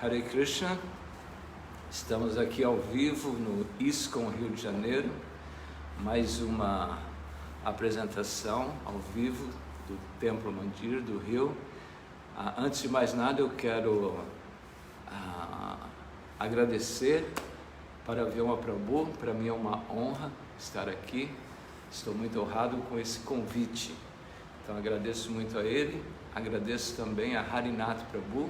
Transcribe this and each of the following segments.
Hare Krishna, estamos aqui ao vivo no ISKCON Rio de Janeiro, mais uma apresentação ao vivo do Templo Mandir do Rio. Antes de mais nada eu quero agradecer para Vyoma Prabhu. Para mim é uma honra estar aqui, estou muito honrado com esse convite, então agradeço muito a ele, agradeço também a Harinath Prabhu,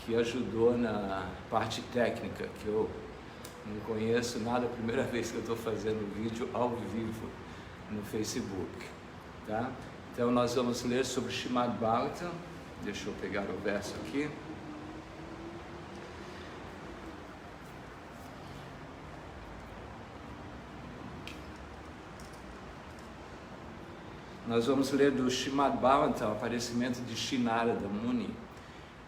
que ajudou na parte técnica, que eu não conheço nada, a primeira vez que eu estou fazendo vídeo ao vivo no Facebook, tá? Então nós vamos ler sobre Srimad Bhagavatam. Deixa eu pegar o verso aqui. Nós vamos ler do Srimad Bhagavatam, o aparecimento de Shri Narada Muni.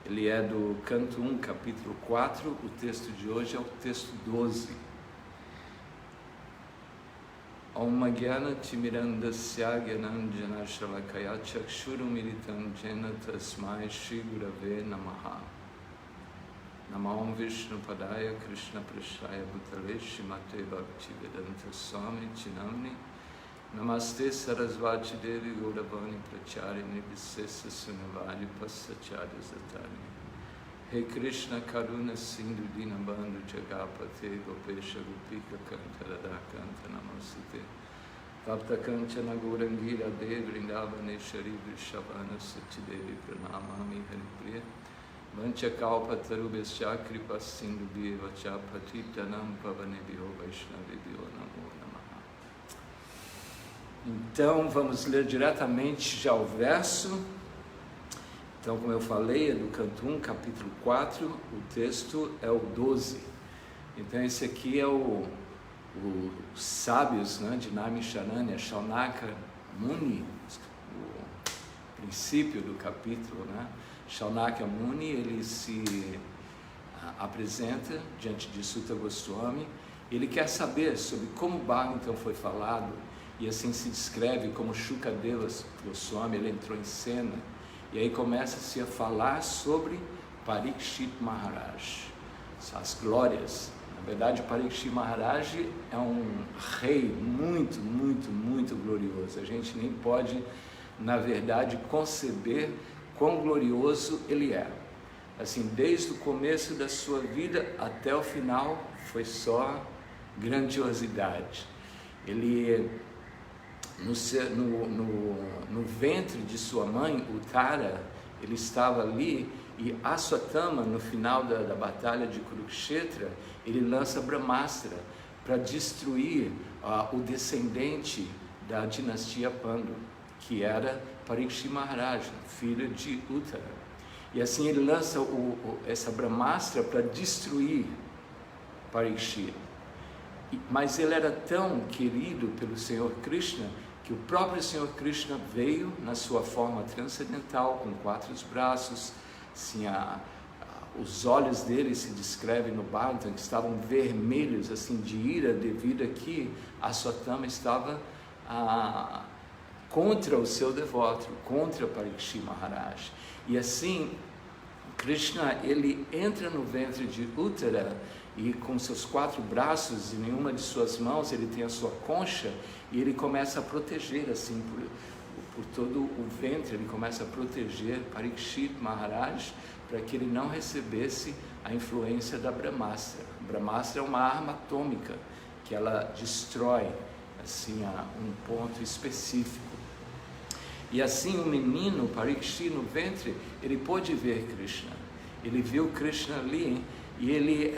Ele é do canto 1, capítulo 4, o texto de hoje é o texto 12. Om Jnana Timirandasya Gyananjana Shalakaya Chakshurumiritam Jena Tasmai Shri Gurave Namaha. Namam Vishnu Padaya Krishna Prashaya Bhutale Shrimate Bhaktivedanta Swami Chinamni. Namaste Sarasvati Devi Gauravani Pracharini Visesa Sunavadi Passacharya Zatani. He Krishna Karuna Sindhu Dinabandhu Jagapate Gopesha Gopika Kanta Radha Kanta Namasite Tapta Kanchana Gaurangira Devi Vrindavane Shari Vrishabhana Sachidevi Pranamami Haripriya Vancha Kalpa Tarubhasya Kripa Sindhu Bheva Chapatitanam Pavanebhyo Vaishnavibhyo Namo Namaha. Então vamos ler diretamente já o verso. Então, como eu falei, é do canto 1, capítulo 4, o texto é o 12. Então esse aqui é os sábios, né, de Naimisharanya, Shaunaka Muni, o princípio do capítulo, né? Shaunaka Muni, ele se apresenta diante de Sutta Goswami. Ele quer saber sobre como o Bhagavatam foi falado, e assim se descreve como Shukadeva Goswami, ele entrou em cena, e aí começa-se a falar sobre Parikshit Maharaj, as glórias. Na verdade, Parikshit Maharaj é um rei muito, muito, muito glorioso. A gente nem pode, na verdade, conceber quão glorioso ele é. Assim, desde o começo da sua vida até o final, foi só grandiosidade. Ele, no ventre de sua mãe, o Tara, ele estava ali, e Aswatthama, no final da batalha de Kurukshetra, ele lança Brahmastra para destruir o descendente da dinastia Pandu, que era Parikshit Maharaj, filho de Uttara. E assim ele lança essa Brahmastra para destruir Parikshit. Mas ele era tão querido pelo Senhor Krishna, que o próprio Senhor Krishna veio na sua forma transcendental, com 4 braços, assim, os olhos dele se descrevem no Bhagavatam, que estavam vermelhos, assim, de ira, devido a que Aswatthama estava contra o seu devoto, contra Parikshit Maharaj. E assim, Krishna, ele entra no ventre de Uttara, e com seus 4 braços e nenhuma de suas mãos, ele tem a sua concha, e ele começa a proteger, assim, por todo o ventre, ele começa a proteger Parikshit Maharaj, para que ele não recebesse a influência da Brahmastra. Brahmastra é uma arma atômica, que ela destrói, assim, um ponto específico. E assim o menino, Parikshit, no ventre, ele pôde ver Krishna. Ele viu Krishna ali, e ele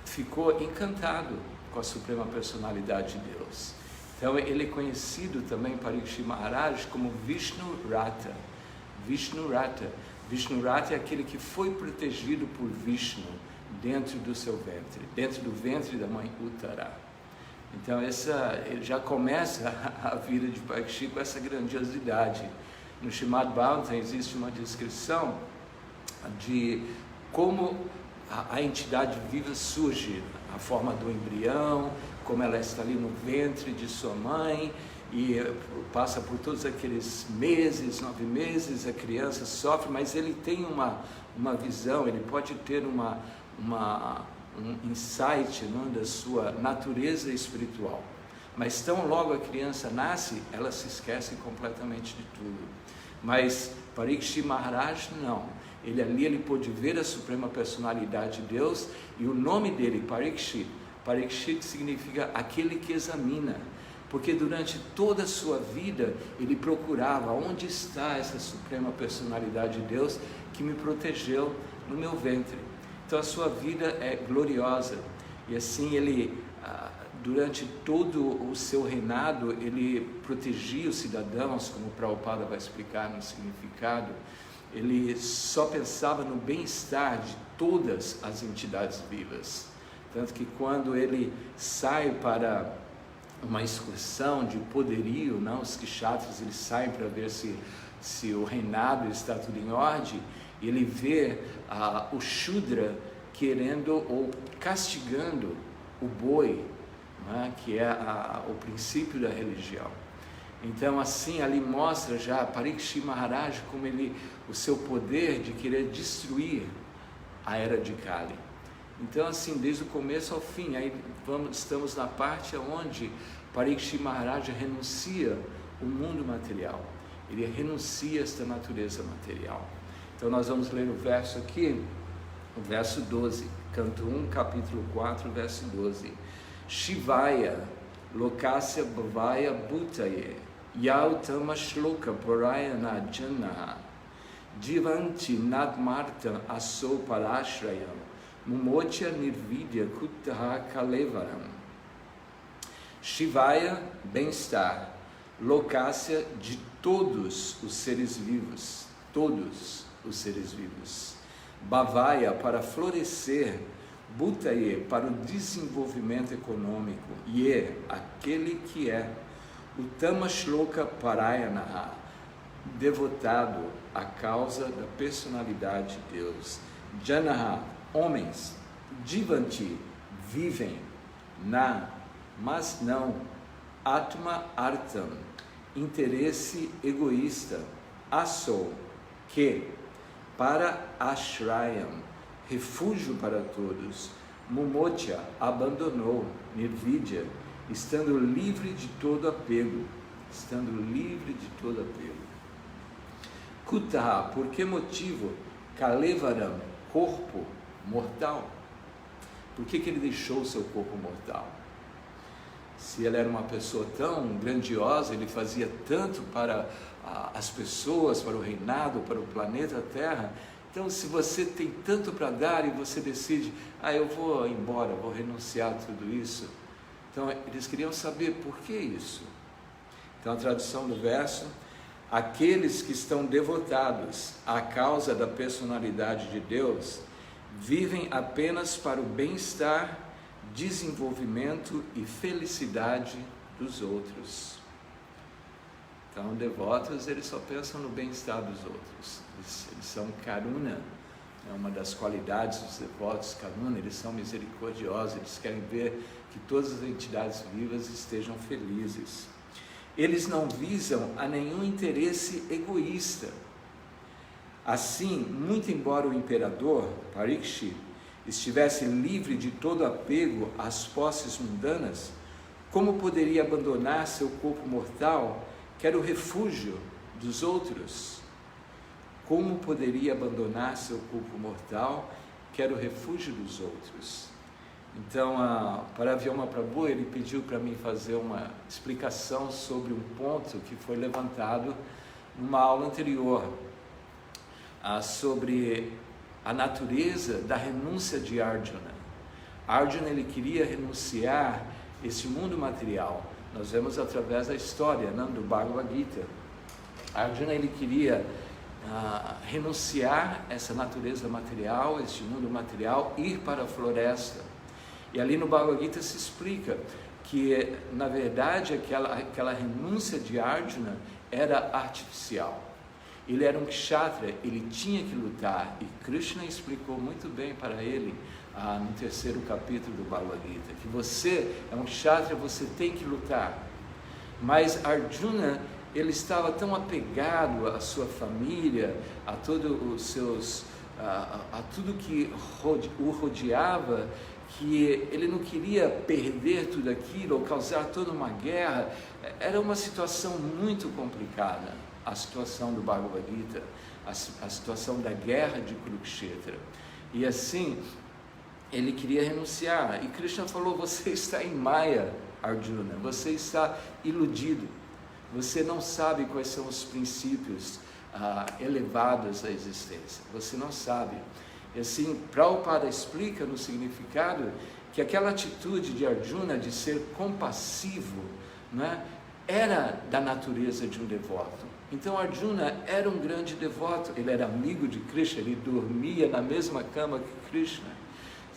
ficou encantado com a Suprema Personalidade de Deus. Então ele é conhecido também, Parikshit Maharaj, como Vishnu Rata. Vishnu Rata. Vishnu Rata é aquele que foi protegido por Vishnu dentro do seu ventre, dentro do ventre da mãe Uttara. Então ele já começa a vida de Parikshit com essa grandiosidade. No Srimad Bhagavatam existe uma descrição de como a entidade viva surge, a forma do embrião, como ela está ali no ventre de sua mãe, e passa por todos aqueles meses, 9 meses, a criança sofre, mas ele tem uma visão, ele pode ter um insight, não, da sua natureza espiritual. Mas tão logo a criança nasce, ela se esquece completamente de tudo. Mas Parikshit Maharaj não. Ele pôde ver a suprema personalidade de Deus, e o nome dele, Parikshit significa aquele que examina, porque durante toda a sua vida ele procurava onde está essa suprema personalidade de Deus que me protegeu no meu ventre. Então a sua vida é gloriosa, e assim ele, durante todo o seu reinado, ele protegia os cidadãos, como o Prabhupada vai explicar no significado. Ele só pensava no bem-estar de todas as entidades vivas. Tanto que quando ele sai para uma excursão de poderio, não, os kshatras, eles saem para ver se o reinado está tudo em ordem, e ele vê o Shudra querendo ou castigando o boi, né, que é o princípio da religião. Então assim ali mostra já Parikshit Maharaj como o seu poder de querer destruir a era de Kali. Então assim, desde o começo ao fim, aí estamos na parte onde Parikshit Maharaj renuncia o mundo material, ele renuncia esta natureza material. Então nós vamos ler o verso aqui, o verso 12, canto 1, capítulo 4, verso 12. Shivaya lokasya bhavaya bhutaye yautama shloka parayana janaha jivanti nadmartam aso parashrayam mumocha nirvidya kuttaha kalevaram. Shivaya, bem-estar, lokasya, de todos os seres vivos, todos os seres vivos, bhavaya, para florescer, bhutaye, para o desenvolvimento econômico, ye, aquele que é, uttama shloka parayana, devotado à causa da personalidade de Deus, janaha, homens, jivanti, vivem, mas não, atma artam, interesse egoísta, aso, que, para ashrayam, refúgio para todos, mumocha, abandonou, nirvidya, estando livre de todo apego, Kuttaha, por que motivo? Kalevaram, corpo mortal. Por que ele deixou o seu corpo mortal? Se ele era uma pessoa tão grandiosa, ele fazia tanto para as pessoas, para o reinado, para o planeta Terra. Então, se você tem tanto para dar e você decide, eu vou embora, vou renunciar a tudo isso. Então, eles queriam saber por que isso. Então, a tradução do verso: aqueles que estão devotados à causa da personalidade de Deus vivem apenas para o bem-estar, desenvolvimento e felicidade dos outros. Então, devotos, eles só pensam no bem-estar dos outros. Eles são karuna, é uma das qualidades dos devotos, karuna, eles são misericordiosos, eles querem ver que todas as entidades vivas estejam felizes. Eles não visam a nenhum interesse egoísta. Assim, muito embora o imperador, Parikshit, estivesse livre de todo apego às posses mundanas, como poderia abandonar seu corpo mortal, que era o refúgio dos outros? Como poderia abandonar seu corpo mortal, que era o refúgio dos outros? Então, Paravyoma Prabhu, ele pediu para mim fazer uma explicação sobre um ponto que foi levantado numa aula anterior, sobre a natureza da renúncia de Arjuna. Arjuna, ele queria renunciar esse mundo material. Nós vemos através da história, não, do Bhagavad Gita. Arjuna, ele queria renunciar essa natureza material, este mundo material, ir para a floresta. E ali no Bhagavad Gita se explica que, na verdade, aquela renúncia de Arjuna era artificial. Ele era um kshatriya, ele tinha que lutar, e Krishna explicou muito bem para ele, no 3º capítulo do Bhagavad Gita, que você é um kshatriya, você tem que lutar. Mas Arjuna, ele estava tão apegado à sua família, a todos os seus, a tudo que o rodeava, que ele não queria perder tudo aquilo ou causar toda uma guerra. Era uma situação muito complicada, a situação do Bhagavad Gita, a situação da guerra de Kurukshetra. E assim, ele queria renunciar. E Krishna falou: você está em Maya, Arjuna, você está iludido. Você não sabe quais são os princípios elevados da existência. Você não sabe. E assim, Prabhupada explica no significado que aquela atitude de Arjuna de ser compassivo, né, era da natureza de um devoto. Então Arjuna era um grande devoto, ele era amigo de Krishna, ele dormia na mesma cama que Krishna.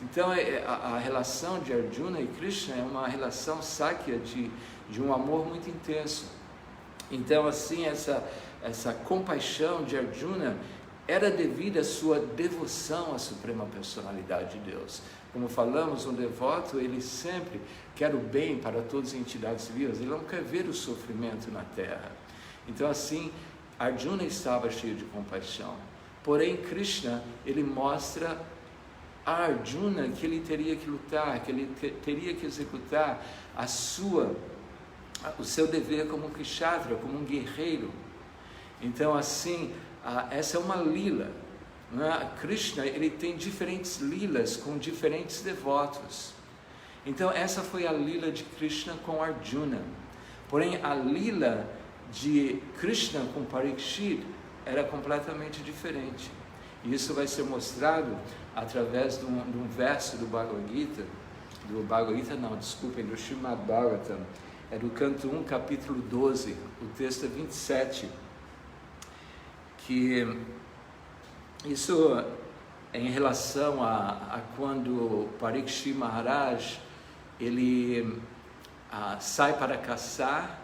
Então a relação de Arjuna e Krishna é uma relação sáquia de um amor muito intenso. Então assim, essa compaixão de Arjuna era devida à sua devoção à Suprema Personalidade de Deus. Como falamos, um devoto, ele sempre quer o bem para todas as entidades vivas, ele não quer ver o sofrimento na Terra. Então assim, Arjuna estava cheio de compaixão. Porém, Krishna, ele mostra a Arjuna que ele teria que lutar, que ele teria que executar o seu dever como um kshatriya, como um guerreiro. Então assim, essa é uma lila, né? Krishna, ele tem diferentes lilas com diferentes devotos. Então essa foi a lila de Krishna com Arjuna. Porém a lila de Krishna com Parikshit era completamente diferente. E isso vai ser mostrado através de um verso do Bhagavad Gita, do Srimad Bhagavatam, é do canto 1, capítulo 12, o texto é 27, que isso é em relação a quando Parikshit Maharaj, ele sai para caçar,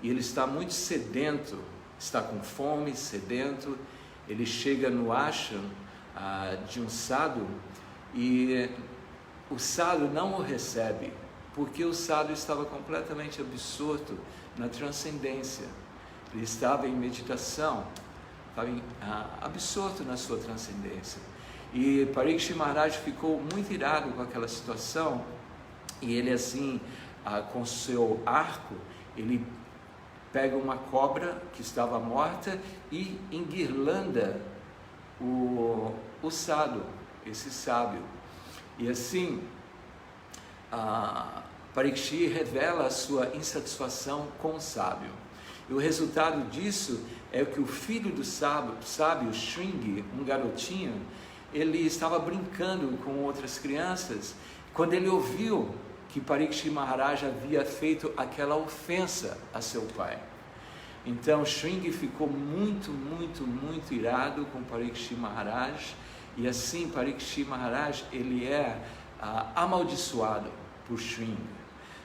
e ele está muito sedento, está com fome, sedento. Ele chega no ashram de um sadhu, e o sadhu não o recebe, porque o sadhu estava completamente absorto na transcendência. Ele estava em meditação, estava absorto na sua transcendência. E Parikshit Maharaj ficou muito irado com aquela situação, e ele assim, com seu arco, ele pega uma cobra que estava morta e enguirlanda o sadhu, esse sábio. E assim, Parikshit revela a sua insatisfação com o sábio. E o resultado disso é que o filho do sábio, Shringi, um garotinho, ele estava brincando com outras crianças, quando ele ouviu que Parikshit Maharaj havia feito aquela ofensa a seu pai. Então Shringi ficou muito irado com Parikshit Maharaj, e assim Parikshit Maharaj, ele é amaldiçoado por Shringi.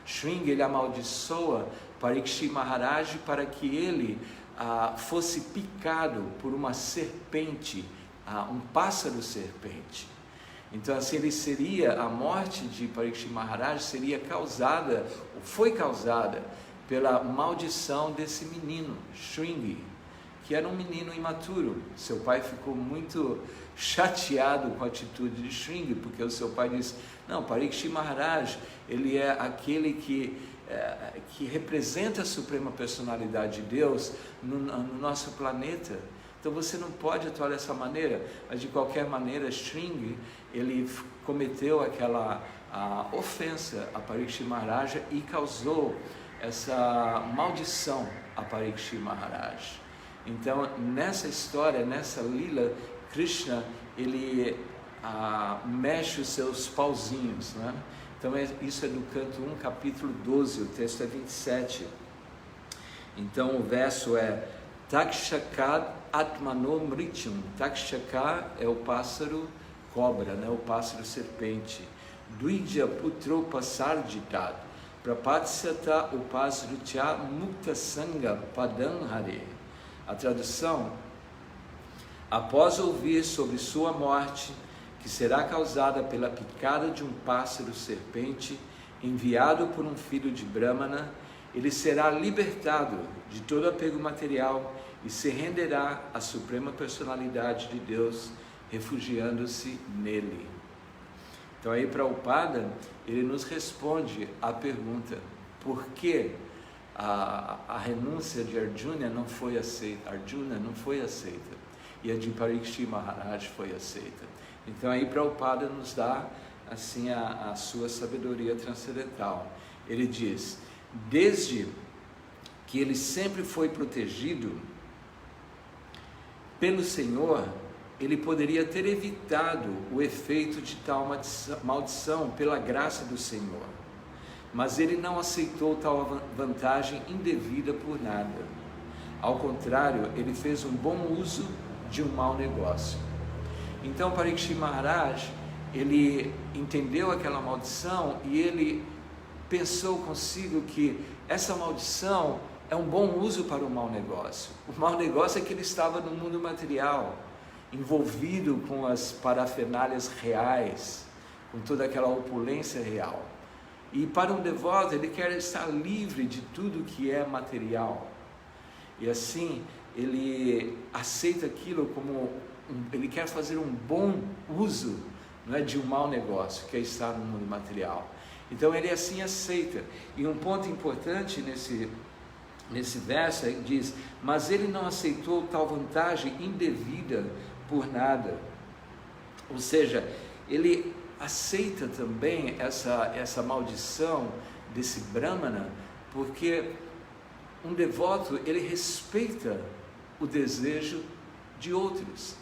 Shringi, ele amaldiçoa Parikshit Maharaj para que ele fosse picado por uma serpente, um pássaro serpente. Então assim, a morte de Parikshit Maharaj foi causada pela maldição desse menino, Shringi, que era um menino imaturo. Seu pai ficou muito chateado com a atitude de Shringi, porque o seu pai disse: não, Parikshit Maharaj, ele é aquele que representa a Suprema Personalidade de Deus no nosso planeta. Então você não pode atuar dessa maneira. Mas de qualquer maneira, Shringi, ele cometeu aquela ofensa a Parikshit Maharaj e causou essa maldição a Parikshit Maharaj. Então nessa história, nessa lila, Krishna, ele mexe os seus pauzinhos, né? Então isso é do canto 1, capítulo 12, o texto é 27. Então o verso é: Takshakad Atmano Mrityum. Takshaka é o pássaro cobra, né? O pássaro serpente. Duidya Putro Pasarjitat Prapatsyata Upasrutya Mukta Sangha Padam Hare. A tradução: após ouvir sobre sua morte, que será causada pela picada de um pássaro serpente enviado por um filho de Brahmana, ele será libertado de todo apego material e se renderá à suprema personalidade de Deus, refugiando-se nele. Então aí Prabhupada, ele nos responde à pergunta, por que a renúncia de Arjuna não foi aceita? E a de Parikshit Maharaj foi aceita. Então aí Prabhupada nos dá assim a sua sabedoria transcendental. Ele diz, desde que ele sempre foi protegido pelo Senhor, ele poderia ter evitado o efeito de tal maldição pela graça do Senhor, mas ele não aceitou tal vantagem indevida por nada. Ao contrário, ele fez um bom uso de um mau negócio. Então Parikshit Maharaj, ele entendeu aquela maldição e ele pensou consigo que essa maldição é um bom uso para o mau negócio. O mau negócio é que ele estava no mundo material, envolvido com as parafernálias reais, com toda aquela opulência real. E para um devoto, ele quer estar livre de tudo que é material. E assim, ele aceita aquilo como, ele quer fazer um bom uso, não é, de um mau negócio, que é estar no mundo material. Então ele assim aceita. E um ponto importante nesse verso diz, mas ele não aceitou tal vantagem indevida por nada. Ou seja, ele aceita também essa maldição desse Brahmana, porque um devoto, ele respeita o desejo de outros.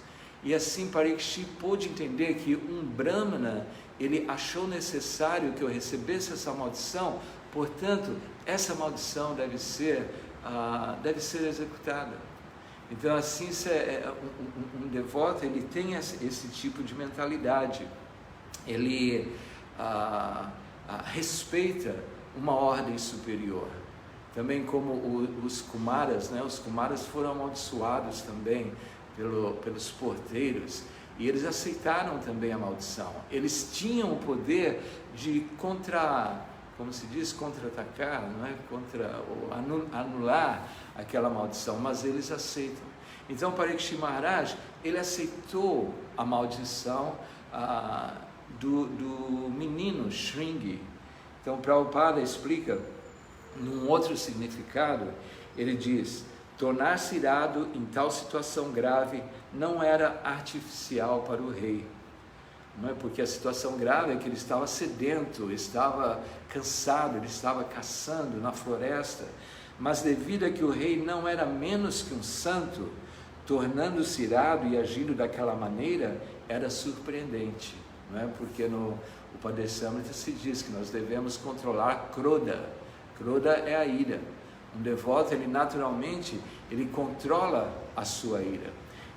E assim Parikshit pôde entender que um Brahmana, ele achou necessário que eu recebesse essa maldição, portanto, essa maldição deve ser executada. Então assim, um devoto, ele tem esse tipo de mentalidade, ele respeita uma ordem superior. Também como os Kumaras, né? Os Kumaras foram amaldiçoados também pelos porteiros, e eles aceitaram também a maldição. Eles tinham o poder de contra-atacar, não é? Ou anular aquela maldição, mas eles aceitam. Então Parikshit Maharaj, ele aceitou a maldição do menino Shringi. Então Prabhupada explica num outro significado, ele diz, tornar-se irado em tal situação grave não era artificial para o rei. Não é? Porque a situação grave é que ele estava sedento, estava cansado, ele estava caçando na floresta, mas devido a que o rei não era menos que um santo, tornando-se irado e agindo daquela maneira, era surpreendente. Não é? Porque no Upadeshamrita se diz que nós devemos controlar Krodha. Krodha é a ira. Um devoto, ele naturalmente, ele controla a sua ira.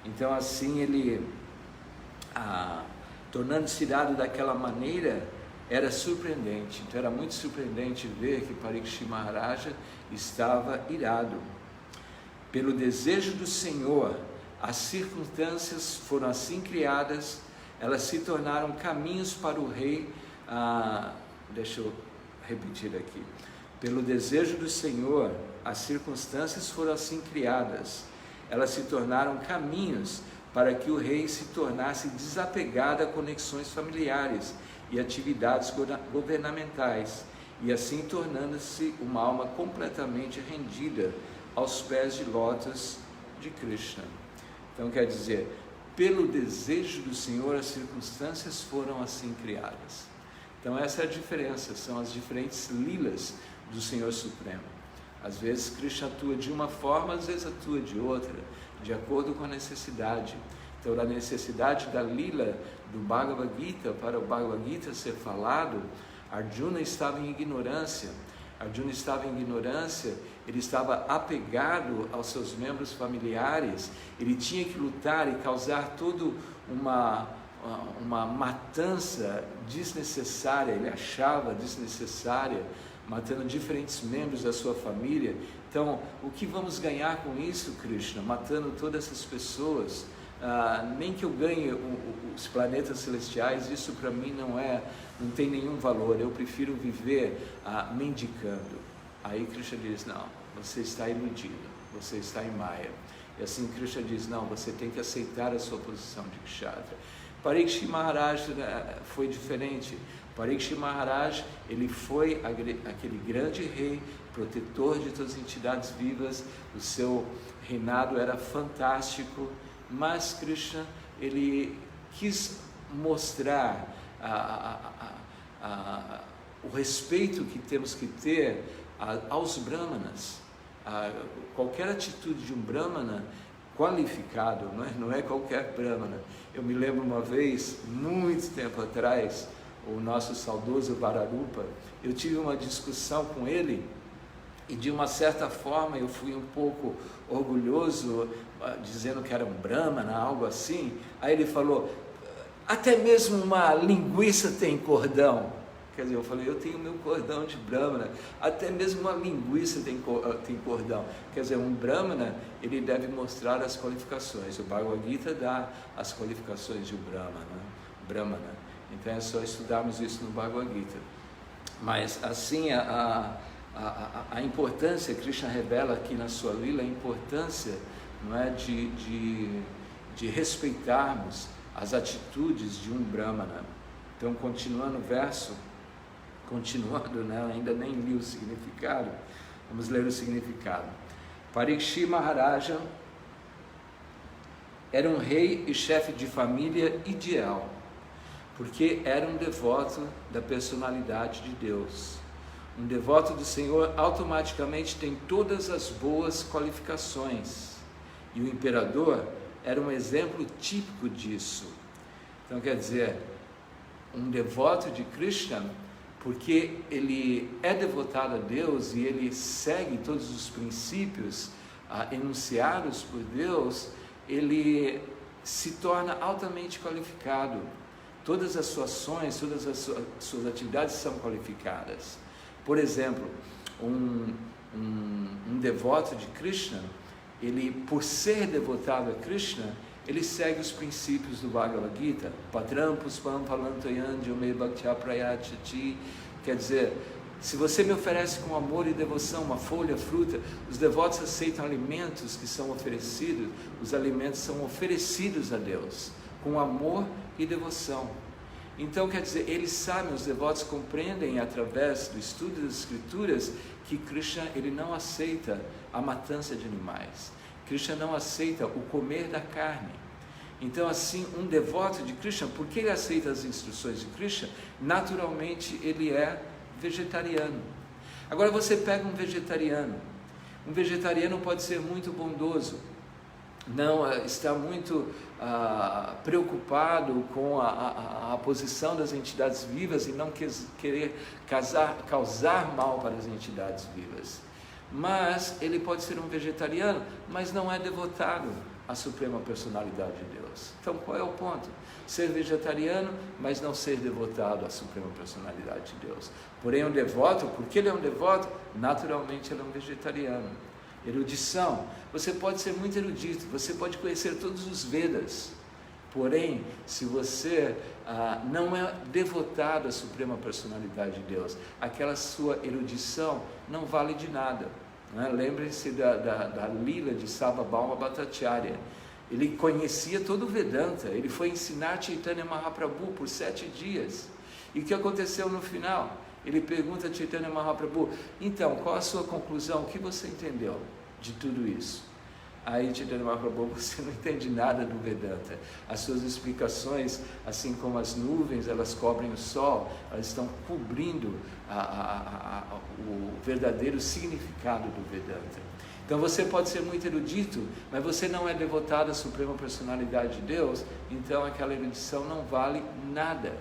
Então assim, ele tornando-se irado daquela maneira, era surpreendente. Então era muito surpreendente ver que Parikshit Maharaja estava irado. Pelo desejo do Senhor, as circunstâncias foram assim criadas, elas se tornaram caminhos para o rei. Deixa eu repetir aqui. Pelo desejo do Senhor, as circunstâncias foram assim criadas, elas se tornaram caminhos para que o rei se tornasse desapegado a conexões familiares e atividades governamentais, e assim tornando-se uma alma completamente rendida aos pés de lótus de Krishna. Então quer dizer, pelo desejo do Senhor, as circunstâncias foram assim criadas. Então essa é a diferença, são as diferentes lilas do Senhor Supremo. Às vezes Krishna atua de uma forma, às vezes atua de outra, de acordo com a necessidade. Então, da necessidade da lila do Bhagavad Gita, para o Bhagavad Gita ser falado, Arjuna estava em ignorância. Arjuna estava em ignorância, ele estava apegado aos seus membros familiares, ele tinha que lutar e causar toda uma matança desnecessária, ele achava desnecessária, matando diferentes membros da sua família. Então, o que vamos ganhar com isso, Krishna? Matando todas essas pessoas? Nem que eu ganhe os planetas celestiais, isso para mim não tem nenhum valor. Eu prefiro viver mendicando. Aí Krishna diz, não, você está iludido, você está em Maya. E assim Krishna diz, não, você tem que aceitar a sua posição de Kshatriya. Parikshit Maharaj foi diferente. Parikshit Maharaj, ele foi aquele grande rei, protetor de todas as entidades vivas, o seu reinado era fantástico, mas Krishna, ele quis mostrar o respeito que temos que ter aos brahmanas. Qualquer atitude de um brahmana qualificado, não é qualquer brahmana. Eu me lembro uma vez, muito tempo atrás, o nosso saudoso Vararupa, eu tive uma discussão com ele, e de uma certa forma eu fui um pouco orgulhoso, dizendo que era um brahmana, algo assim. Aí ele falou, até mesmo uma linguiça tem cordão. Quer dizer, eu falei, eu tenho meu cordão de brahmana, até mesmo uma linguiça tem cordão. Quer dizer, um brahmana, ele deve mostrar as qualificações. O Bhagavad Gita dá as qualificações de um brahmana. Então é só estudarmos isso no Bhagavad Gita. Mas assim, a importância, Krishna revela aqui na sua lila, a importância, não é, de respeitarmos as atitudes de um brahmana. Então, continuando o verso, ainda nem li o significado, vamos ler o significado. Parikshit Maharaja era um rei e chefe de família ideal, porque era um devoto da personalidade de Deus. Um devoto do Senhor automaticamente tem todas as boas qualificações, e o imperador era um exemplo típico disso. Então, quer dizer, um devoto de Krishna, porque ele é devotado a Deus e ele segue todos os princípios enunciados por Deus, ele se torna altamente qualificado. Todas as suas ações, todas as suas atividades são qualificadas. Por exemplo, um devoto de Krishna, ele, por ser devotado a Krishna, ele segue os princípios do Bhagavad Gita. Patram puspam palantoyan jome bhaktya prayachati. Quer dizer, se você me oferece com amor e devoção uma folha, fruta, os devotos aceitam alimentos que são oferecidos, os alimentos são oferecidos a Deus, com amor e devoção. Então, quer dizer, eles sabem, os devotos compreendem através do estudo das escrituras que Krishna, ele não aceita a matança de animais. Krishna não aceita o comer da carne. Então, assim, um devoto de Krishna, porque ele aceita as instruções de Krishna, naturalmente ele é vegetariano. Agora você pega um vegetariano pode ser muito bondoso, não está muito preocupado com a posição das entidades vivas e não querer causar mal para as entidades vivas. Mas ele pode ser um vegetariano, mas não é devotado à Suprema Personalidade de Deus. Então qual é o ponto? Ser vegetariano, mas não ser devotado à Suprema Personalidade de Deus. Porém, um devoto, porque ele é um devoto, naturalmente ele é um vegetariano. Erudição, você pode ser muito erudito, você pode conhecer todos os Vedas, porém, se você não é devotado à Suprema Personalidade de Deus, aquela sua erudição não vale de nada. Lembrem-se da lila de Sarvabhauma Bhattacharya. Ele conhecia todo o Vedanta, ele foi ensinar Chaitanya Mahaprabhu por 7 dias. E o que aconteceu no final? Ele pergunta a Chaitanya Mahaprabhu, então, qual a sua conclusão? O que você entendeu de tudo isso? Aí Chaitanya Mahaprabhu, você não entende nada do Vedanta. As suas explicações, assim como as nuvens, elas cobrem o sol, elas estão cobrindo o verdadeiro significado do Vedanta. Então você pode ser muito erudito, mas você não é devotado à Suprema Personalidade de Deus, então aquela erudição não vale nada.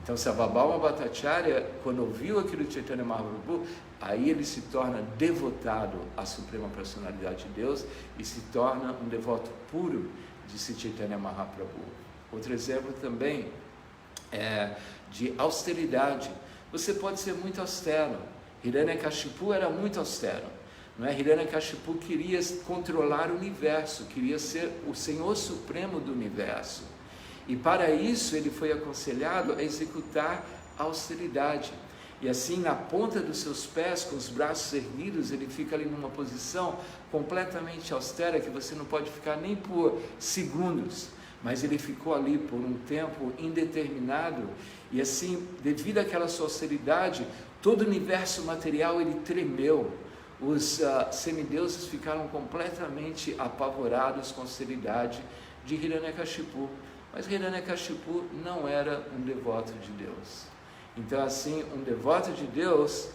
Então Sarvabhauma Bhattacharya, quando ouviu aquilo de Chaitanya Mahaprabhu, aí ele se torna devotado à Suprema Personalidade de Deus e se torna um devoto puro de Chaitanya Mahaprabhu. Outro exemplo também é de austeridade. Você pode ser muito austero. Hiranyakashipu era muito austero. Não é? Hiranyakashipu queria controlar o universo, queria ser o Senhor Supremo do universo. E para isso ele foi aconselhado a executar a austeridade. E assim, na ponta dos seus pés, com os braços erguidos, ele fica ali numa posição completamente austera, que você não pode ficar nem por segundos. Mas ele ficou ali por um tempo indeterminado, e assim, devido àquela sua austeridade, todo o universo material ele tremeu. Os semideuses ficaram completamente apavorados com a austeridade de Hiranyakashipu. Mas Hiranyakashipu não era um devoto de Deus. Então assim, um devoto de Deus,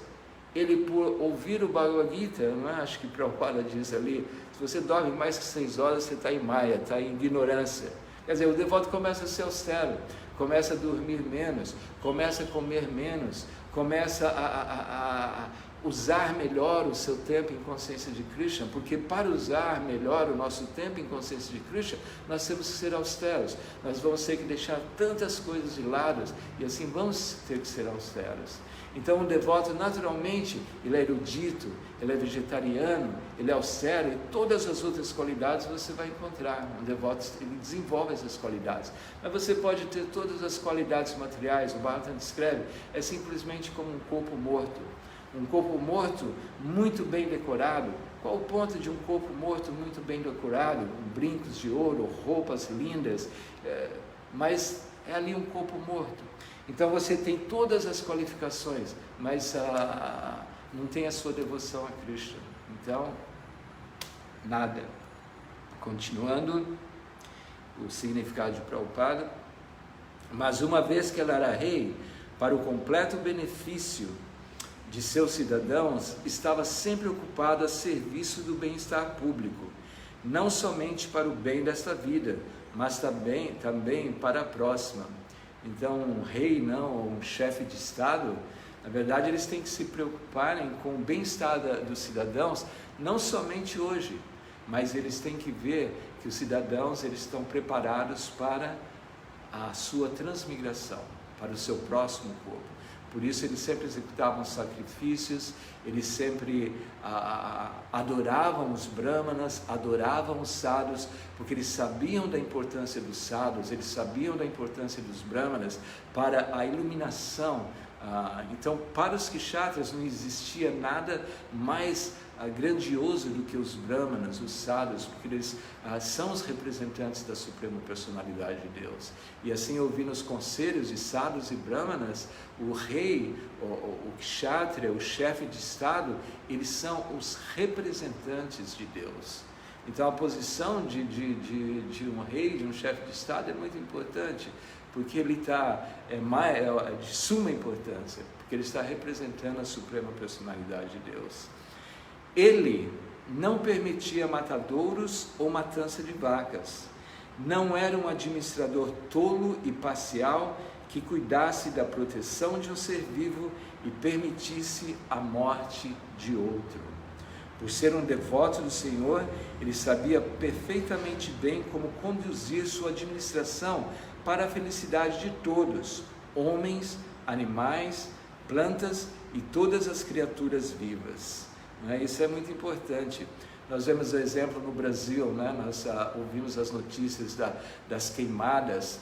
ele por ouvir o Bhagavad Gita, não é? Acho que Prabhupada diz ali, se você dorme mais que 6 horas, você está em Maya, está em ignorância. Quer dizer, o devoto começa a ser austero, começa a dormir menos, começa a comer menos, começa a usar melhor o seu tempo em consciência de Krishna, porque para usar melhor o nosso tempo em consciência de Krishna, nós temos que ser austeros, nós vamos ter que deixar tantas coisas de lado, e assim vamos ter que ser austeros. Então o devoto naturalmente, ele é erudito, ele é vegetariano, ele é austero, e todas as outras qualidades você vai encontrar. Um devoto, ele desenvolve essas qualidades, mas você pode ter todas as qualidades materiais. O Bhagavatam descreve, é simplesmente como um corpo morto. Um corpo morto muito bem decorado. Qual o ponto de um corpo morto muito bem decorado? Com brincos de ouro, roupas lindas, mas é ali um corpo morto. Então você tem todas as qualificações, mas não tem a sua devoção a Krishna. Então, nada. Continuando o significado de Prabhupada, mas uma vez que ela era rei, para o completo benefício de seus cidadãos, estava sempre ocupada a serviço do bem-estar público, não somente para o bem desta vida, mas também para a próxima. Então, um rei, um chefe de Estado, na verdade, eles têm que se preocuparem com o bem-estar dos cidadãos, não somente hoje, mas eles têm que ver que os cidadãos eles estão preparados para a sua transmigração, para o seu próximo corpo. Por isso eles sempre executavam sacrifícios, eles sempre adoravam os brahmanas, adoravam os sadhus, porque eles sabiam da importância dos sadhus, eles sabiam da importância dos brahmanas para a iluminação. Então, para os kshatras não existia nada mais grandioso do que os brahmanas, os sadhus, porque eles são os representantes da Suprema Personalidade de Deus. E assim, ouvindo os conselhos de sadhus e brahmanas, o rei, o kshatriya, o chefe de Estado, eles são os representantes de Deus. Então a posição de um rei, de um chefe de Estado é muito importante, porque ele é de suma importância, porque ele está representando a Suprema Personalidade de Deus. Ele não permitia matadouros ou matança de vacas. Não era um administrador tolo e parcial que cuidasse da proteção de um ser vivo e permitisse a morte de outro. Por ser um devoto do Senhor, ele sabia perfeitamente bem como conduzir sua administração para a felicidade de todos, homens, animais, plantas e todas as criaturas vivas. Isso é muito importante. Nós vemos o exemplo no Brasil, nós ouvimos as notícias das queimadas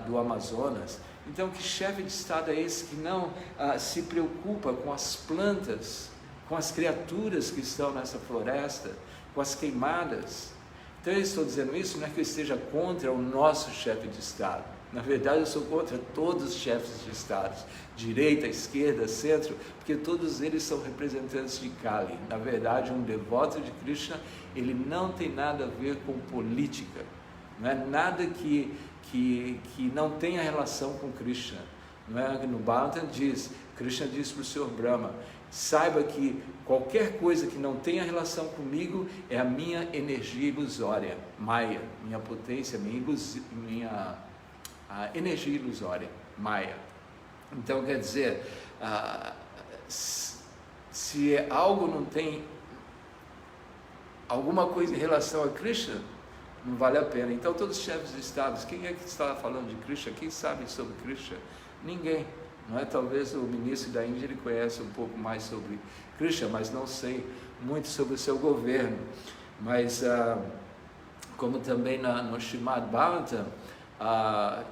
do Amazonas. Então, que chefe de Estado é esse que não se preocupa com as plantas, com as criaturas que estão nessa floresta, com as queimadas? Então eu estou dizendo isso, não é que eu esteja contra o nosso chefe de Estado. Na verdade, eu sou contra todos os chefes de Estado, direita, esquerda, centro, porque todos eles são representantes de Kali. Na verdade, um devoto de Krishna, ele não tem nada a ver com política, não é nada que não tenha relação com Krishna. Não é? No Bhagavatam diz, Krishna diz para o Senhor Brahma, saiba que qualquer coisa que não tenha relação comigo é a minha energia ilusória, Maya, minha potência, minha energia ilusória, Maya. Então quer dizer, se algo não tem alguma coisa em relação a Krishna, não vale a pena. Então todos os chefes de estados, quem é que está falando de Krishna? Quem sabe sobre Krishna? Ninguém. Não é? Talvez o ministro da Índia ele conhece um pouco mais sobre Krishna, mas não sei muito sobre o seu governo. Mas como também no Srimad Bhagavatam,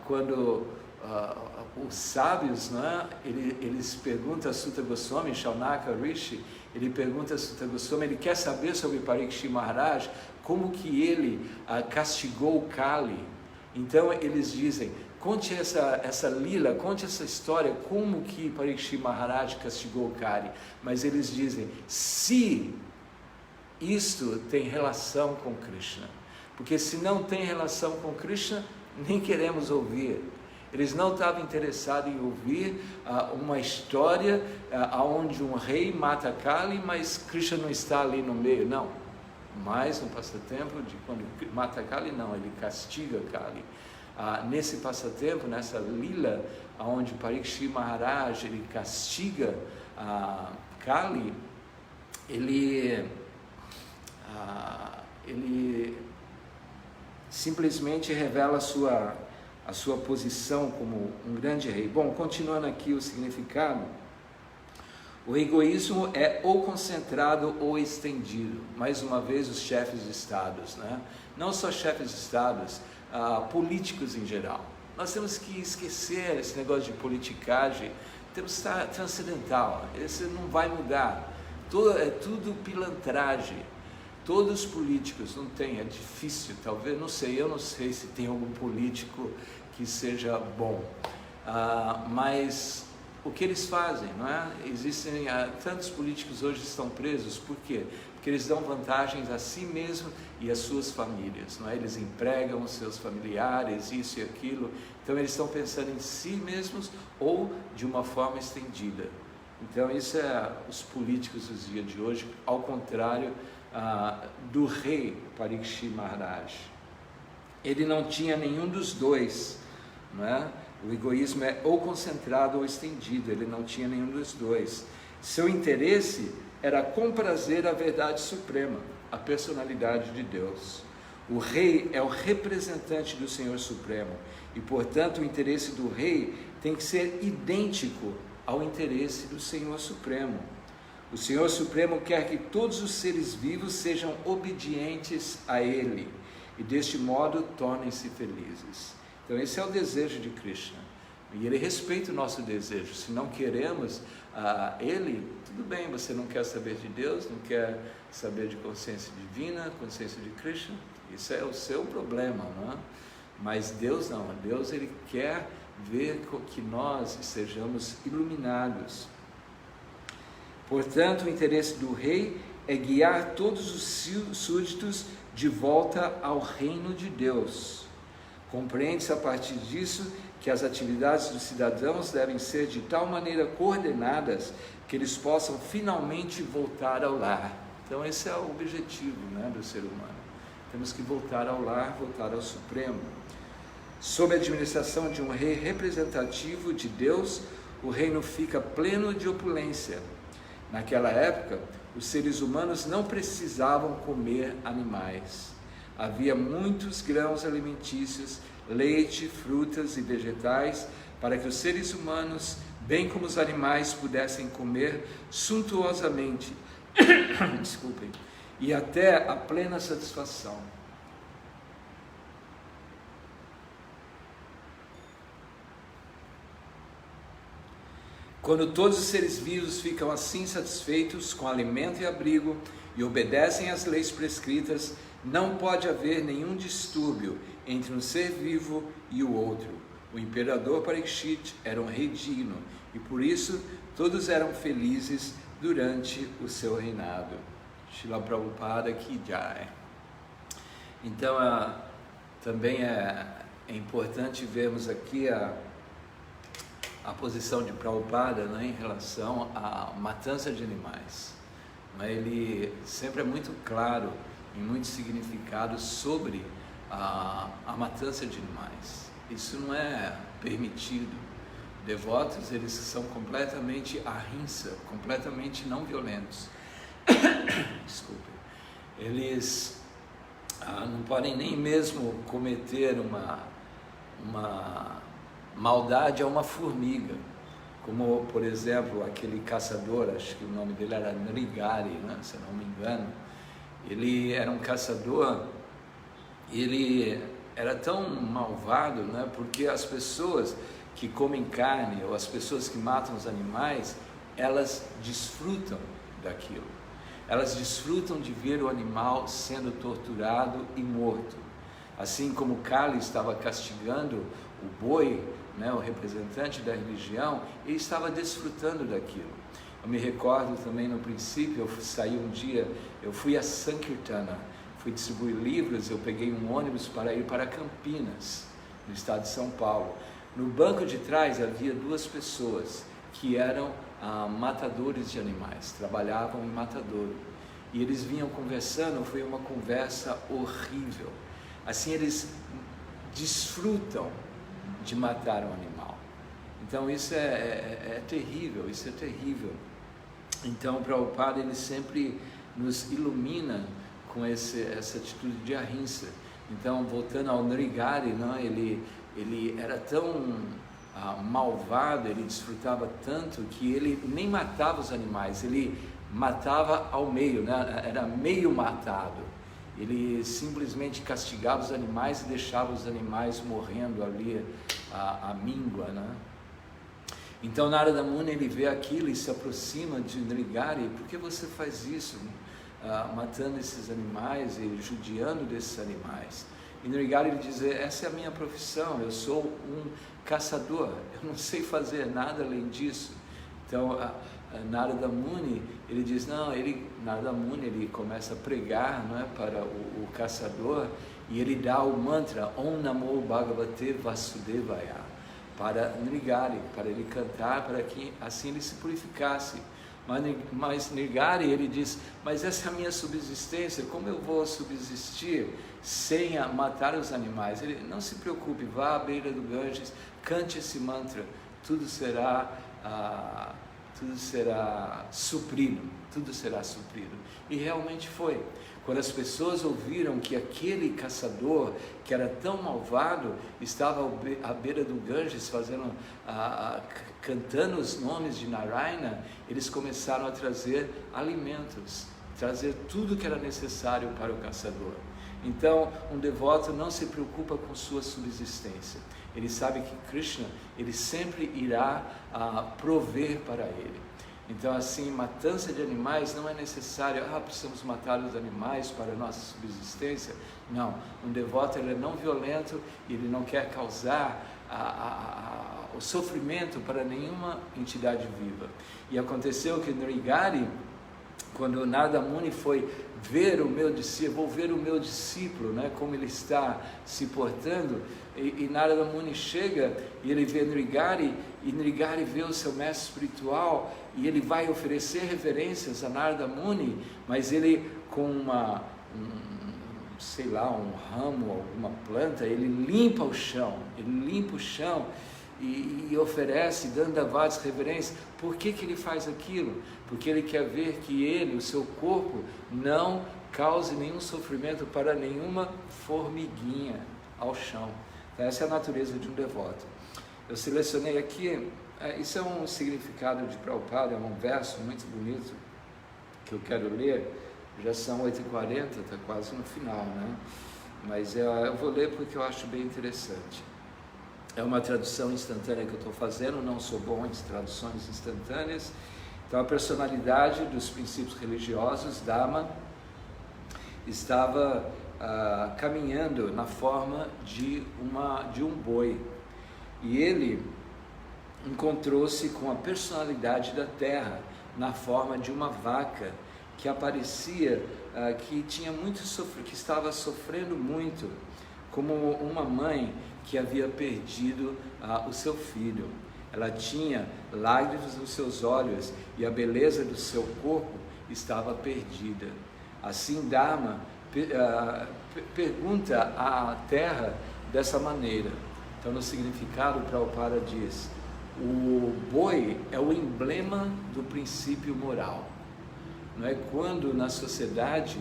quando os sábios, né, eles perguntam a Sutta Goswami, Shaunaka Rishi, ele pergunta a Sutta Goswami, ele quer saber sobre Parikshit Maharaj, como que ele castigou Kali. Então eles dizem, conte essa lila, conte essa história, como que Parikshit Maharaj castigou Kali. Mas eles dizem, se isto tem relação com Krishna, porque se não tem relação com Krishna, nem queremos ouvir. Eles não estavam interessados em ouvir uma história onde um rei mata Kali, mas Krishna não está ali no meio, não. Mas no passatempo de quando mata Kali, não, ele castiga Kali. Nesse passatempo, nessa lila, onde Parikshit Maharaj ele castiga Kali, ele simplesmente revela a sua posição como um grande rei. Bom, continuando aqui o significado, o egoísmo é ou concentrado ou estendido. Mais uma vez, os chefes de estados, né? Não só chefes de estados, políticos em geral. Nós temos que esquecer esse negócio de politicagem, temos que estar transcendental, esse não vai mudar. É tudo pilantragem. Todos os políticos, não tem, é difícil, talvez, não sei, eu não sei se tem algum político que seja bom, mas o que eles fazem, não é? Existem, tantos políticos hoje estão presos, por quê? Porque eles dão vantagens a si mesmos e às suas famílias, não é? Eles empregam os seus familiares, isso e aquilo, então eles estão pensando em si mesmos ou de uma forma estendida. Então isso é os políticos dos dias de hoje, ao contrário do rei Parikshit Maharaj. Ele não tinha nenhum dos dois, não é? O egoísmo é ou concentrado ou estendido, ele não tinha nenhum dos dois. Seu interesse era comprazer a verdade suprema, a personalidade de Deus. O rei é o representante do Senhor Supremo e, portanto, o interesse do rei tem que ser idêntico ao interesse do Senhor Supremo. O Senhor Supremo quer que todos os seres vivos sejam obedientes a Ele e deste modo tornem-se felizes. Então esse é o desejo de Krishna e Ele respeita o nosso desejo. Se não queremos Ele, tudo bem, você não quer saber de Deus, não quer saber de consciência divina, consciência de Krishna, isso é o seu problema, não é? Mas Deus não, Deus Ele quer ver que nós sejamos iluminados. Portanto, o interesse do rei é guiar todos os súditos de volta ao reino de Deus. Compreende-se a partir disso que as atividades dos cidadãos devem ser de tal maneira coordenadas que eles possam finalmente voltar ao lar. Então esse é o objetivo, né, do ser humano. Temos que voltar ao lar, voltar ao Supremo. Sob a administração de um rei representativo de Deus, o reino fica pleno de opulência. Naquela época, os seres humanos não precisavam comer animais. Havia muitos grãos alimentícios, leite, frutas e vegetais, para que os seres humanos, bem como os animais, pudessem comer suntuosamente, desculpem, e até a plena satisfação. Quando todos os seres vivos ficam assim satisfeitos com alimento e abrigo e obedecem às leis prescritas, não pode haver nenhum distúrbio entre um ser vivo e o outro. O imperador Parikshit era um rei digno e por isso todos eram felizes durante o seu reinado. Srila Prabhupada Ki Jai. Então também é importante vermos aqui a posição de Prabhupada, né, em relação à matança de animais. Ele sempre é muito claro, em muitos significados, sobre a matança de animais. Isso não é permitido. Devotos, eles são completamente ahimsa, completamente não violentos. Desculpe. Eles não podem nem mesmo cometer uma maldade a uma formiga, como por exemplo aquele caçador, acho que o nome dele era Nrigari, né, se eu não me engano. Ele era um caçador, ele era tão malvado, né, porque as pessoas que comem carne, ou as pessoas que matam os animais, elas desfrutam daquilo. Elas desfrutam de ver o animal sendo torturado e morto. Assim como Kali estava castigando o boi, né, o representante da religião, ele estava desfrutando daquilo. Eu me recordo também no princípio, eu saí um dia, eu fui a Sankirtana, fui distribuir livros, eu peguei um ônibus para ir para Campinas, no estado de São Paulo. No banco de trás havia duas pessoas que eram matadores de animais, trabalhavam em matadouro. E eles vinham conversando, foi uma conversa horrível. Assim, eles desfrutam de matar um animal. Então isso é terrível, isso é terrível. Então o Prabhupada, ele sempre nos ilumina com essa atitude de ahimsa. Então, voltando ao Nrigari, né, ele era tão malvado, ele desfrutava tanto que ele nem matava os animais, ele matava ao meio, né, era meio matado. Ele simplesmente castigava os animais e deixava os animais morrendo ali à míngua, né? Então Narada Muni, ele vê aquilo e se aproxima de Nrigari. Por que você faz isso? Matando esses animais e judiando desses animais. E Nrigari, ele diz, essa é a minha profissão, eu sou um caçador, eu não sei fazer nada além disso. Então Narada Muni, ele diz, Narada Muni, ele começa a pregar, não é, para o caçador, e ele dá o mantra Om Namo Bhagavate Vasudevaya para Nrigari, para ele cantar, para que assim ele se purificasse. Mas Nrigari, ele diz, mas essa é a minha subsistência, como eu vou subsistir sem matar os animais? Ele, não se preocupe, vá à beira do Ganges, cante esse mantra, tudo será suprido, tudo será suprido. E realmente foi. Quando as pessoas ouviram que aquele caçador, que era tão malvado, estava à beira do Ganges, cantando os nomes de Narayana, eles começaram a trazer alimentos, trazer tudo que era necessário para o caçador. Então, um devoto não se preocupa com sua subsistência. Ele sabe que Krishna, ele sempre irá prover para ele. Então, assim, matança de animais não é necessário, precisamos matar os animais para a nossa subsistência. Não, um devoto, ele é não violento e ele não quer causar o sofrimento para nenhuma entidade viva. E aconteceu que Nrigari, quando Narada Muni foi ver o meu discípulo, vou ver o meu discípulo, né, como ele está se portando, e Narada Muni chega e ele vê Nrigari, e Nrigari vê o seu mestre espiritual, e ele vai oferecer reverências a Narada Muni, mas ele com um ramo, alguma planta, ele limpa o chão e oferece dandavats, reverência. Por que ele faz aquilo? Porque ele quer ver que ele, o seu corpo, não cause nenhum sofrimento para nenhuma formiguinha ao chão. Então, essa é a natureza de um devoto. Eu selecionei aqui, isso é um significado de Prabhupada, é um verso muito bonito que eu quero ler. Já são 8h40, está quase no final, né? Mas eu vou ler porque eu acho bem interessante. É uma tradução instantânea que eu estou fazendo, não sou bom em traduções instantâneas. Então, a personalidade dos princípios religiosos, Dhamma, estava caminhando na forma de um boi. E ele encontrou-se com a personalidade da terra, na forma de uma vaca, que aparecia que tinha que estava sofrendo muito, como uma mãe que havia perdido o seu filho. Ela tinha lágrimas nos seus olhos e a beleza do seu corpo estava perdida. Assim, Dharma pergunta à terra dessa maneira. Então, no significado, Prabhupada diz: o boi é o emblema do princípio moral. Não é? Quando na sociedade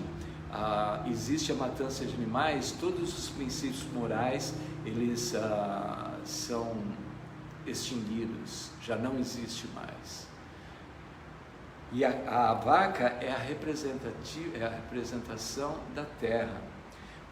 existe a matança de animais, todos os princípios morais eles são extinguidos, já não existe mais. E a vaca é a representação da terra.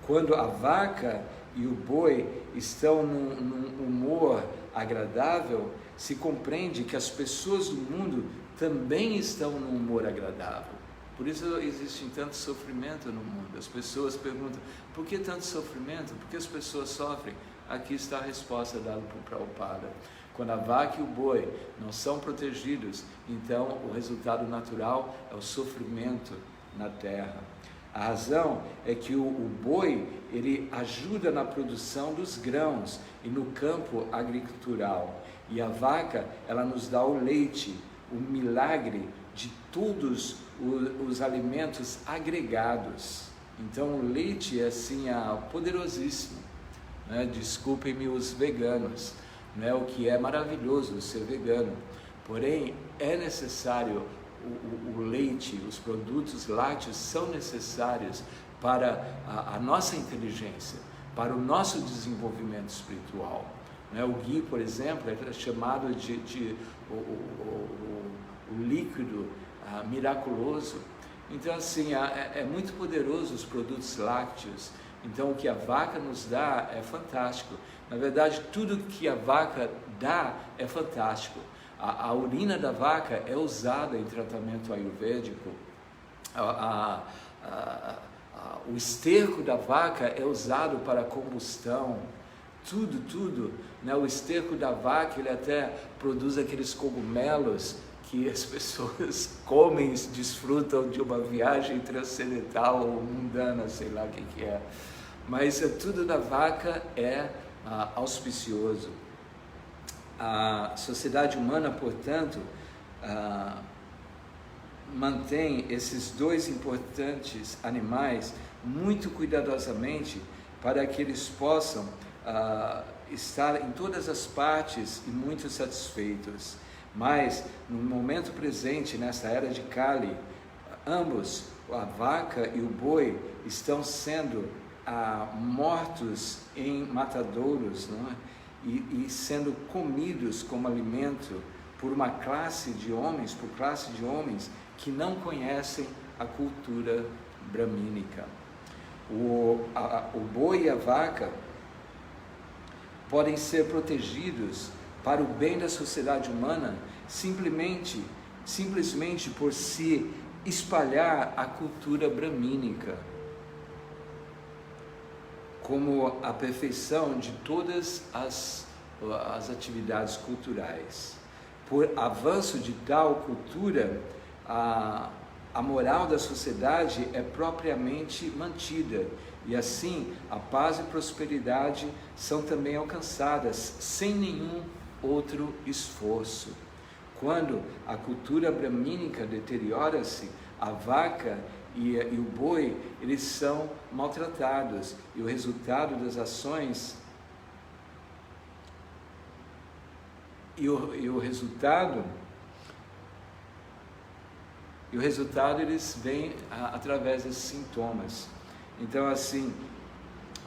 Quando a vaca e o boi estão num humor agradável, se compreende que as pessoas do mundo também estão num humor agradável. Por isso existe tanto sofrimento no mundo. As pessoas perguntam, por que tanto sofrimento? Por que as pessoas sofrem? Aqui está a resposta dada por Prabhupada. Quando a vaca e o boi não são protegidos, então o resultado natural é o sofrimento na terra. A razão é que o boi, ele ajuda na produção dos grãos e no campo agricultural. E a vaca, ela nos dá o leite, o milagre de todos os alimentos agregados. Então o leite é assim, poderosíssimo, né? Desculpem-me os veganos, né? O que é maravilhoso ser vegano, porém é necessário o leite, os produtos lácteos são necessários para a nossa inteligência, para o nosso desenvolvimento espiritual, né? O ghee, por exemplo, é chamado de o líquido miraculoso. Então assim, é muito poderoso os produtos lácteos. Então o que a vaca nos dá é fantástico. Na verdade, tudo que a vaca dá é fantástico. A urina da vaca é usada em tratamento ayurvédico. O esterco da vaca é usado para combustão. Tudo, né? O esterco da vaca, ele até produz aqueles cogumelos que as pessoas comem e desfrutam de uma viagem transcendental ou mundana, sei lá o que é. Mas tudo da vaca é auspicioso. A sociedade humana, portanto, mantém esses dois importantes animais muito cuidadosamente para que eles possam estar em todas as partes e muito satisfeitos. Mas no momento presente, nessa era de Kali, ambos, a vaca e o boi, estão sendo mortos em matadouros, não é? E sendo comidos como alimento por uma classe de homens, que não conhecem a cultura bramínica. O boi e a vaca podem ser protegidos para o bem da sociedade humana simplesmente por se espalhar a cultura bramínica como a perfeição de todas as atividades culturais. Por avanço de tal cultura, a moral da sociedade é propriamente mantida, e assim a paz e prosperidade são também alcançadas sem nenhum outro esforço. Quando a cultura bramínica deteriora-se, a vaca e o boi, eles são maltratados, e o resultado das ações o resultado eles vêm através desses sintomas. Então assim,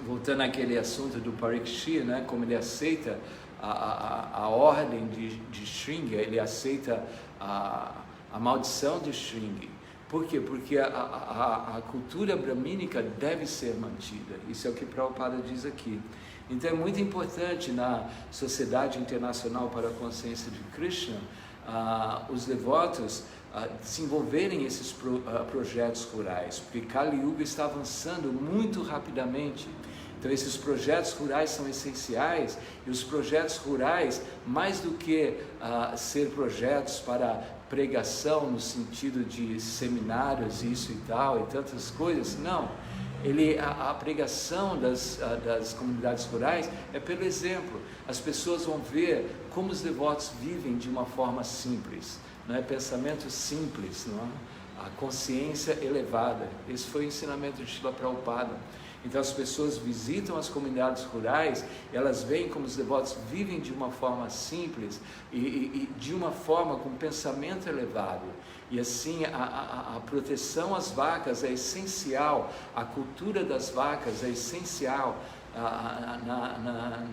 voltando àquele assunto do Parikshit, né, como ele aceita a ordem de Shringi, ele aceita a maldição de Shringi. Por quê? Porque a cultura bramínica deve ser mantida. Isso é o que Prabhupada diz aqui. Então é muito importante na Sociedade Internacional para a Consciência de Krishna, os devotos desenvolverem esses projetos rurais, porque Kali Yuga está avançando muito rapidamente. Então esses projetos rurais são essenciais, e os projetos rurais, mais do que ser projetos para pregação no sentido de seminários, isso e tal, e tantas coisas, não. A pregação das comunidades rurais é pelo exemplo. As pessoas vão ver como os devotos vivem de uma forma simples, não é? Pensamento simples, não é? A consciência elevada. Esse foi o ensinamento de Srila Prabhupada. Então as pessoas visitam as comunidades rurais, elas veem como os devotos vivem de uma forma simples e de uma forma com pensamento elevado. E assim a proteção às vacas é essencial, a cultura das vacas é essencial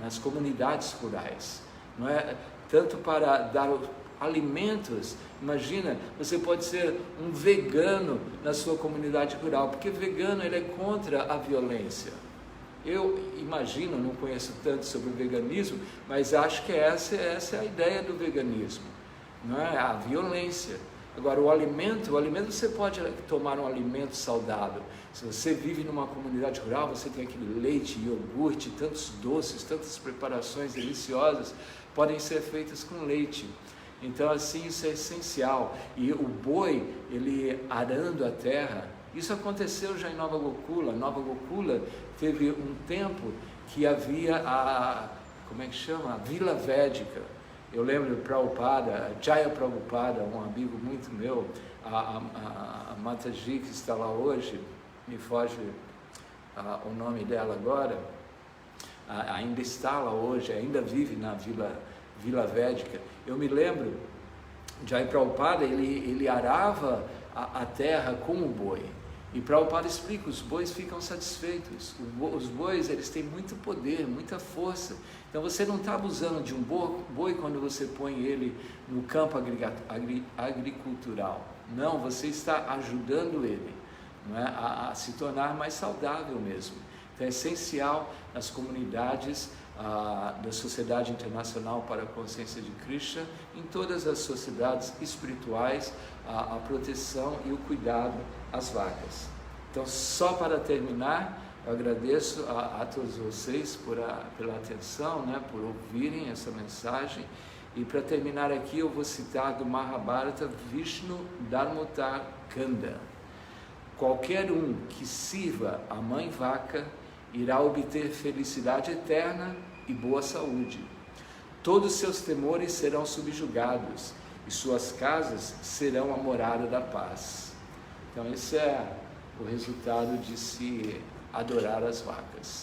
nas comunidades rurais, não é? Tanto para dar alimentos. Imagina, você pode ser um vegano na sua comunidade rural, porque vegano ele é contra a violência. Eu imagino, não conheço tanto sobre o veganismo, mas acho que essa é a ideia do veganismo, não é? A violência. Agora, o alimento você pode tomar um alimento saudável. Se você vive numa comunidade rural, você tem aquele leite, iogurte, tantos doces, tantas preparações deliciosas, podem ser feitas com leite. Então, assim, isso é essencial. E o boi, ele arando a terra, isso aconteceu já em Nova Gokula. Nova Gokula teve um tempo que havia a Vila Védica. Eu lembro de Prabhupada, Jaya Prabhupada, um amigo muito meu, a Mataji, que está lá hoje, me foge o nome dela agora, ainda está lá hoje, ainda vive na Vila Védica. Eu me lembro, Jaya Prabhupada, ele arava a terra com o boi. E Prabhupada explica, os bois ficam satisfeitos, os bois eles têm muito poder, muita força, então você não está abusando de um boi quando você põe ele no campo agricultural, não, você está ajudando ele, não é? a se tornar mais saudável mesmo. Então é essencial nas comunidades da Sociedade Internacional para a Consciência de Krishna, em todas as sociedades espirituais, a proteção e o cuidado às vacas. Então, só para terminar, eu agradeço a todos vocês pela atenção, né, por ouvirem essa mensagem. E para terminar aqui, eu vou citar do Mahabharata Vishnu Dharmotar Kanda. Qualquer um que sirva a mãe vaca irá obter felicidade eterna e boa saúde. Todos seus temores serão subjugados e suas casas serão a morada da paz. Então esse é o resultado de se adorar as vacas.